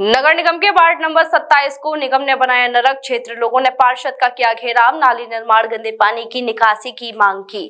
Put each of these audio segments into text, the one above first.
नगर निगम के ward number 27 को निगम ने बनाया नरक क्षेत्र। लोगों ने पार्षद का किया घेराव, नाली निर्माण, गंदे पानी की निकासी की मांग की।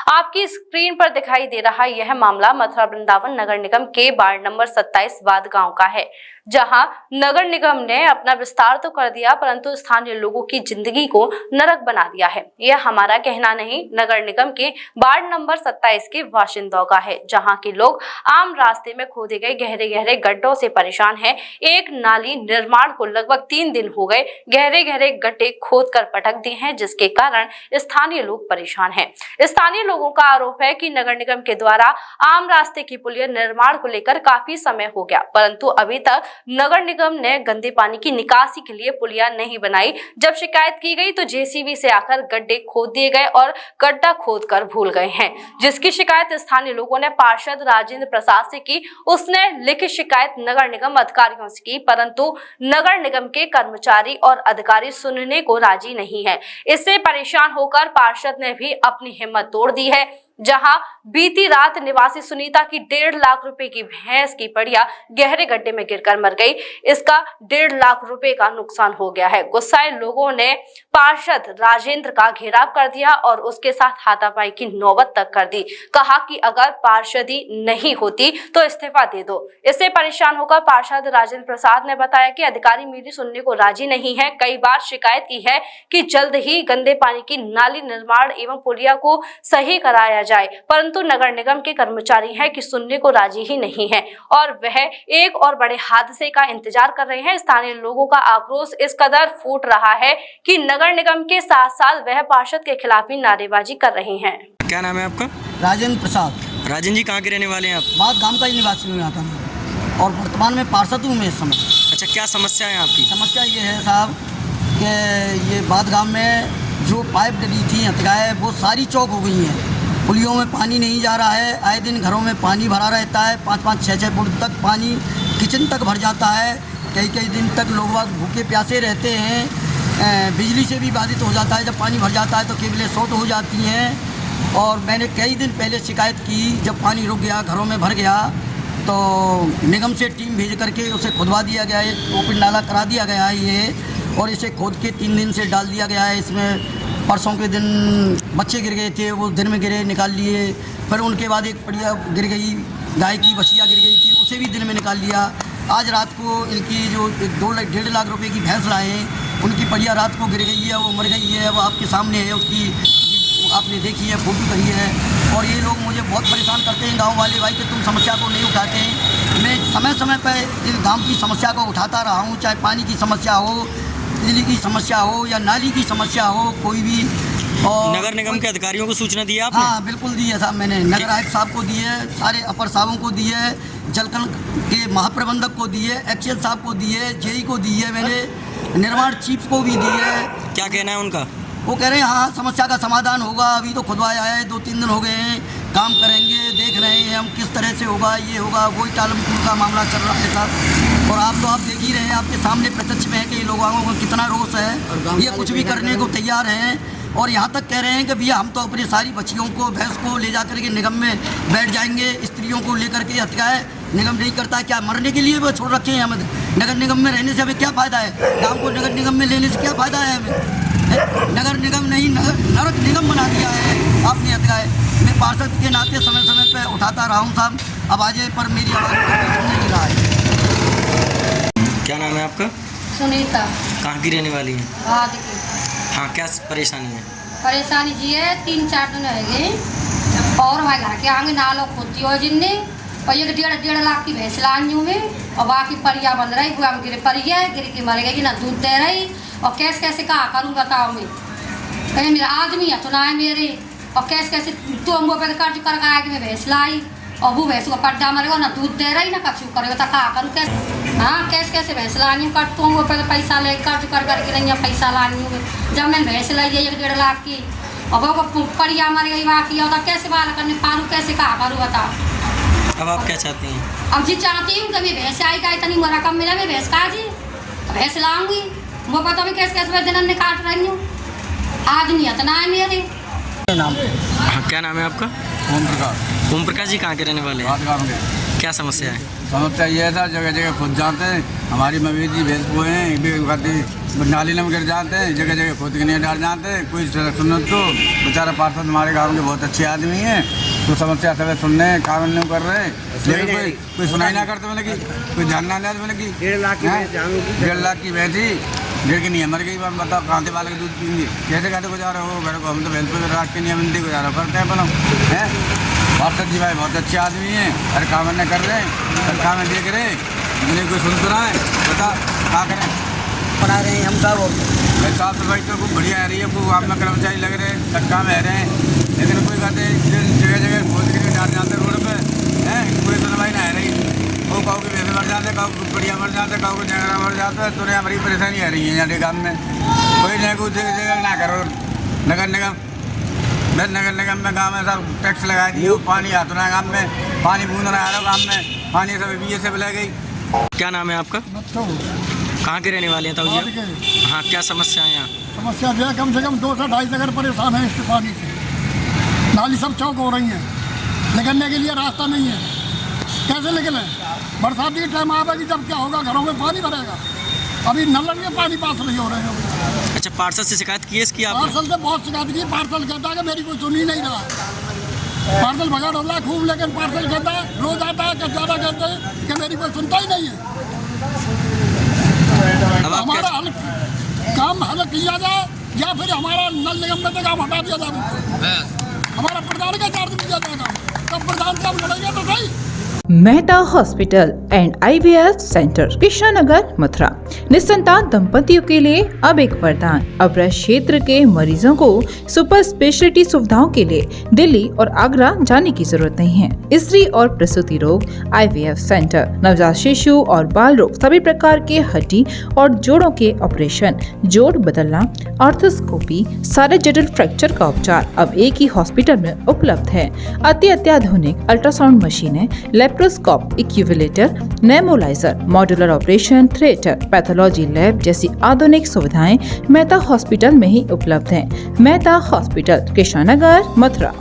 आपकी स्क्रीन पर दिखाई दे रहा यह मामला मथुरा वृंदावन नगर निगम के वार्ड नंबर 27 वाद गांव का है, जहां नगर निगम ने अपना विस्तार तो कर दिया परंतु स्थानीय लोगों की जिंदगी को नरक बना दिया है। यह हमारा कहना नहीं, नगर निगम के वार्ड नंबर 27 के बाशिंदों का है, जहां के लोग आम रास्ते में खोदे गए गहरे गहरे गड्ढों से परेशान हैं। एक नाली निर्माण को लगभग 3 दिन हो गए, गहरे गहरे गड्ढे खोद कर पटक दिए हैं, जिसके कारण स्थानीय लोग परेशान हैं। स्थानीय लोगों का आरोप है कि नगर निगम के द्वारा आम रास्ते की पुलिया निर्माण को लेकर काफी समय हो गया, परंतु अभी तक नगर निगम ने गंदे पानी की निकासी के लिए पुलिया नहीं बनाई। जब शिकायत की गई तो जेसीबी से आकर गड्ढे खोद दिए गए और गड्ढा खोद कर भूल गए हैं, जिसकी शिकायत स्थानीय लोगों ने पार्षद राजेंद्र प्रसाद से की। उसने लिखित शिकायत नगर निगम अधिकारियों से की, परंतु नगर निगम के कर्मचारी और अधिकारी सुनने को राजी नहीं है। इससे परेशान होकर पार्षद ने भी अपनी हिम्मत तोड़ दी है, जहां बीती रात निवासी सुनीता की 1.5 लाख रुपए की भैंस की बढ़िया गहरे गड्ढे में गिरकर मर गई। इसका 1.5 लाख रुपए का नुकसान हो गया है। गुस्साए लोगों ने पार्षद राजेंद्र का घेराव कर दिया और उसके साथ हाथापाई की नौबत तक कर दी। कहा कि अगर पार्षदी नहीं होती तो इस्तीफा दे दो। इससे परेशान होकर पार्षद राजेंद्र प्रसाद ने बताया कि अधिकारी मेरी सुनने को राजी नहीं है। कई बार शिकायत की है कि जल्द ही गंदे पानी की नाली निर्माण एवं पुलिया को सही कराया जाए, परंतु नगर निगम के कर्मचारी हैं कि सुनने को राजी ही नहीं है और वह एक और बड़े हादसे का इंतजार कर रहे हैं। स्थानीय लोगों का आक्रोश इस कदर फूट रहा है कि नगर निगम के साथ साथ वह पार्षद के खिलाफ भी नारेबाजी कर रहे हैं। क्या नाम है आपका? राजेंद्र प्रसाद। राजन जी, कहाँ के रहने वाले हैं आप? बात गांव का ही निवासी हूँ यहाँ का और वर्तमान में पार्षद हूँ मैं इस समय। अच्छा, क्या समस्या है आपकी? समस्या ये है साहब कि ये बात गांव में जो पाइप डली थी हटगाए वो सारी चौक हो गई हैं। पुलियों में पानी नहीं जा रहा है, आए दिन घरों में पानी भरा रहता है, 5-5, 6-6 फुट तक पानी किचन तक भर जाता है। कई दिन तक लोग भूखे प्यासे रहते हैं। बिजली से भी बाधित हो जाता है, जब पानी भर जाता है तो केबलें शॉर्ट हो जाती हैं। और मैंने कई दिन पहले शिकायत की, जब पानी रुक गया घरों में भर गया तो निगम से टीम भेज करके उसे खुदवा दिया गया है, ओपन नाला करा दिया गया है ये, और इसे खोद के 3 दिन से डाल दिया गया है। इसमें परसों के दिन बच्चे गिर गए थे, वो दिन में गिरे, निकाल लिए। फिर उनके बाद एक बढ़िया गिर गई, गाय की बछिया गिर गई थी, उसे भी दिन में निकाल लिया। आज रात को इनकी जो 1.5 लाख रुपए की भैंस लाए हैं, उनकी बढ़िया रात को गिर गई है, वो मर गई है। वो आपके सामने है, उसकी आपने देखी है, फोटो करी है। और ये लोग मुझे बहुत परेशान करते हैं गाँव वाले, भाई कि तुम समस्या को नहीं उठाते हैं। मैं समय समय पर इन गाँव की समस्या को उठाता रहा हूँ, चाहे पानी की समस्या हो, बिजली की समस्या हो या नाली की समस्या हो, कोई भी। और नगर निगम के अधिकारियों को सूचना दी है आपने? हाँ बिल्कुल दी है साहब, मैंने नगर आयुक्त साहब को दी है, सारे अपर साहबों को दी है, जलकन के महाप्रबंधक को दी है, एक्सीएल साहब को दी है, जेई को दी है, मैंने निर्माण चीफ को भी दी है। क्या कहना है उनका? वो कह रहे हैं हाँ समस्या का समाधान होगा, अभी तो खुदवाया है, 2-3 दिन हो गए हैं, काम करेंगे, देख रहे हैं हम किस तरह से होगा, ये होगा, वही टालमटोल का मामला चल रहा है साहब। और आप देख ही रहे हैं, आपके सामने प्रत्यक्ष में है कि लोगों को कितना रोष है, ये कुछ भी करने को तैयार हैं। और यहाँ तक कह रहे हैं कि भैया हम तो अपनी सारी बच्चियों को, भैंस को ले जा करके निगम में बैठ जाएंगे, स्त्रियों को लेकर के हत्याएँ निगम नहीं करता। क्या मरने के लिए वो छोड़ रखे हैं हमें? नगर निगम में रहने से हमें क्या फ़ायदा है? गाँव को नगर निगम में लेने से क्या फ़ायदा है हमें? नगर निगम नहीं, नरक निगम बना दिया है आपने हत्याएँ। मैं पार्षद के नाते समय समय पर उठाता रहा हूँ साहब, अब आज पर मेरी आवाज़ सुन नहीं रहा है। क्या नाम है आपका? सुनीता। कहाँ की रहने वाली है? भाद की। हाँ, क्या परेशानी है? परेशानी जी है, 3-4 दिन रह गए और हमारे घर के आगे नालों खोदती हो जिनने, और ये 1.5 लाख की भैंस लाई हूँ मैं, और बाकी परिया बंद रही, गुआ में गिरे परिया गिर के मर गई, ना दूध दे रही। और कैसे कहा करूँ बताओ मैं? कहीं मेरा आदमी है तो ना है मेरे, और कैसे तो हम वो पे कर्ज कर आया कि मैं भैंस लाई, और वो भैंस को पट्टा मरेगा, ना दूध दे रही ना कछु करेगा, तो कहा करूँ कैसे? हाँ कैसे भैंस लानी हूँ, कट तो वो पे पैसा ले कर्ज कर करके नहीं पैसा लानी हूँ। जब मैंने भैंस लाई है 1.5 लाख की, और वो परिया मर गई वहाँ की, और कैसे बाल करने पारूँ, कैसे कहा करूँ बताओ? अब आप क्या चाहती हैं? अब जी चाहती हूँ कि मैं भैंस आई का इतनी रकम मिला, मैं भैंस का जी भैंस लाऊंगी, वो पता मैं कैसे दिन काट रही हूँ, आदमी इतना है मेरे। नाम हाँ, क्या नाम है आपका? ओम प्रकाश। ओम प्रकाश जी, कहाँ के रहने वाले हैं? क्या समस्या है? समस्या ये है सर, जगह जगह खुद जाते हैं, हमारी मवेशी भैंस बोए हैं, नाली में गिर जाते हैं, जगह जगह खुद के नहीं डर जाते हैं। कोई सुनो तो बेचारा पार्षद हमारे गांव के बहुत अच्छे आदमी हैं, तो समस्या सब सुन रहे हैं, काम नहीं कर रहे हैं, लेकिन कोई सुनाई ना करते मैंने की, कोई ध्यान ना दिया मैंने की। 1.5 लाख की भैंसी 1.5 नहीं मर गई, बताओ कहाँ से वाले दूध पीएंगे, कैसे कहते गुजारा हो घर को? हम तो भैंस पे रात के नियम गुजारा करते हैं अपन हैं। पार्षद जी भाई बहुत अच्छे आदमी हैं, हर काम नहीं कर रहे हैं, सरकार में देख रहे हैं, मुझे कोई सुन तो रहा है, बता क्या करें? बना रहे हैं हम सब। साफ सफाई तो खूब बढ़िया आ रही है, खूब आप में कर्मचारी लग रहे हैं, सरकार में रहे हैं, लेकिन कोई कहते जगह जगह खोद के डाल जाते रोड पे हैं, कोई सुनवाई ना आ रही। वो काऊ के भैंसे मर जाते, काऊ के बढ़िया मर जाते, काऊ के जंगला मर जाता है, तो हमारी परेशानी आ रही है यहाँ गाँव में। कोई नहीं कुछ जगह ना करो। नगर निगम में गाँव में सब टैक्स लगा दिए, पानी आता रहा गाँव में, पानी बूंद रहा है गाँव में, पानी सब बीए से ले गई। क्या नाम है आपका? कहाँ के रहने वाले हैं ताऊ जी? हाँ, क्या समस्या है यहाँ? समस्या जो है कम से कम 2 से 2.5 जगह परेशान है इस पानी से। नाली सब चौक हो रही हैं, निकलने के लिए रास्ता नहीं है, कैसे निकलें? बरसाती के टाइम आएगी जब क्या होगा, घरों में पानी भरेगा। अभी नल के पानी पास नहीं हो रहे हैं। अच्छा, पार्षद से शिकायत की है इसकी आपने? पार्सल से बहुत शिकायत की, पार्सल कहता है कि मेरी कोई सुन ही नहीं रहा। पार्सल भगा डोला खूब, लेकिन पार्सल कहता है रोज आता है कि ज़्यादा कहते हैं कि मेरी कोई सुनता ही नहीं है। हमारा काम हल किया जाए या फिर हमारा नल निगम में से काम हटा दिया जाए। हमारा प्रधान का चार्ज दिया जाएगा, तब प्रधान साहब लड़ेंगे तो सही। Mehta hospital and IVF centre, Krishnanagar, Mathura. निसंतान दंपतियों के लिए अब एक वरदान। अब क्षेत्र के मरीजों को सुपर स्पेशलिटी सुविधाओं के लिए दिल्ली और आगरा जाने की जरूरत नहीं है। स्त्री और प्रसूति रोग IVF सेंटर, नवजात शिशु और बाल रोग, सभी प्रकार के हड्डी और जोड़ों के ऑपरेशन, जोड़ बदलना, आर्थोस्कोपी, सारे जटिल फ्रैक्चर का उपचार अब एक ही हॉस्पिटल में उपलब्ध है। अत्याधुनिक अल्ट्रासाउंड मशीनें, लेप्रोस्कोप, इक्यूविलेटर, nebuliser, modular operation theatre, pathology lab जैसी आधुनिक सुविधाएं मेहता हॉस्पिटल में ही उपलब्ध हैं। मेहता हॉस्पिटल, कृष्णानगर, मथुरा।